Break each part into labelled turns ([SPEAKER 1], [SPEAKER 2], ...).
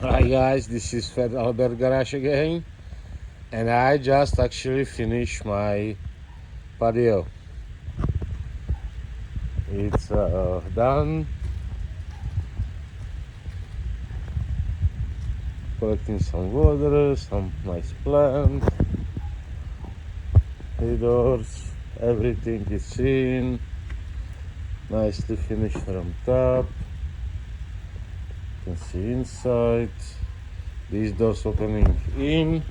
[SPEAKER 1] Hi guys, this is Fed Albert Garage again, and I just actually finished my patio. It's done. Collecting some water, some nice plants, indoors. Everything is in, nicely finished from top. You can see inside. These doors opening in.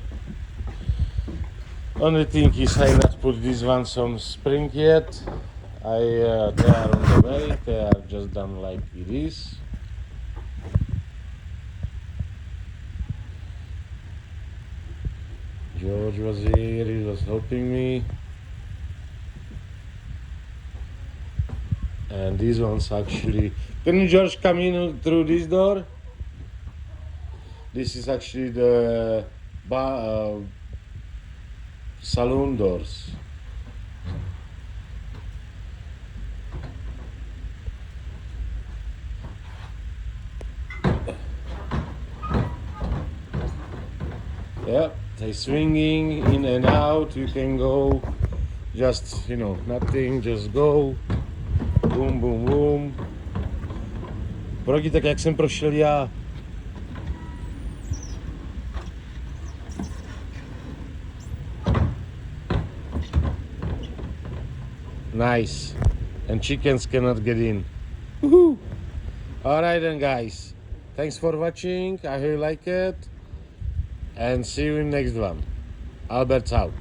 [SPEAKER 1] Only thing is I not put these ones on spring yet. They are on the way. They are just done like it is. George was here. He was helping me. And these ones actually. Can you, George, come in through this door? This is actually the saloon doors. Yeah, they swinging in and out. You can go, just nothing. Just go, boom, boom, boom. Progi tak jak jsem prošel já. Nice. And chickens cannot get in. Woohoo! Alright then guys. Thanks for watching. I hope you like it. And see you in next one. Albert's out.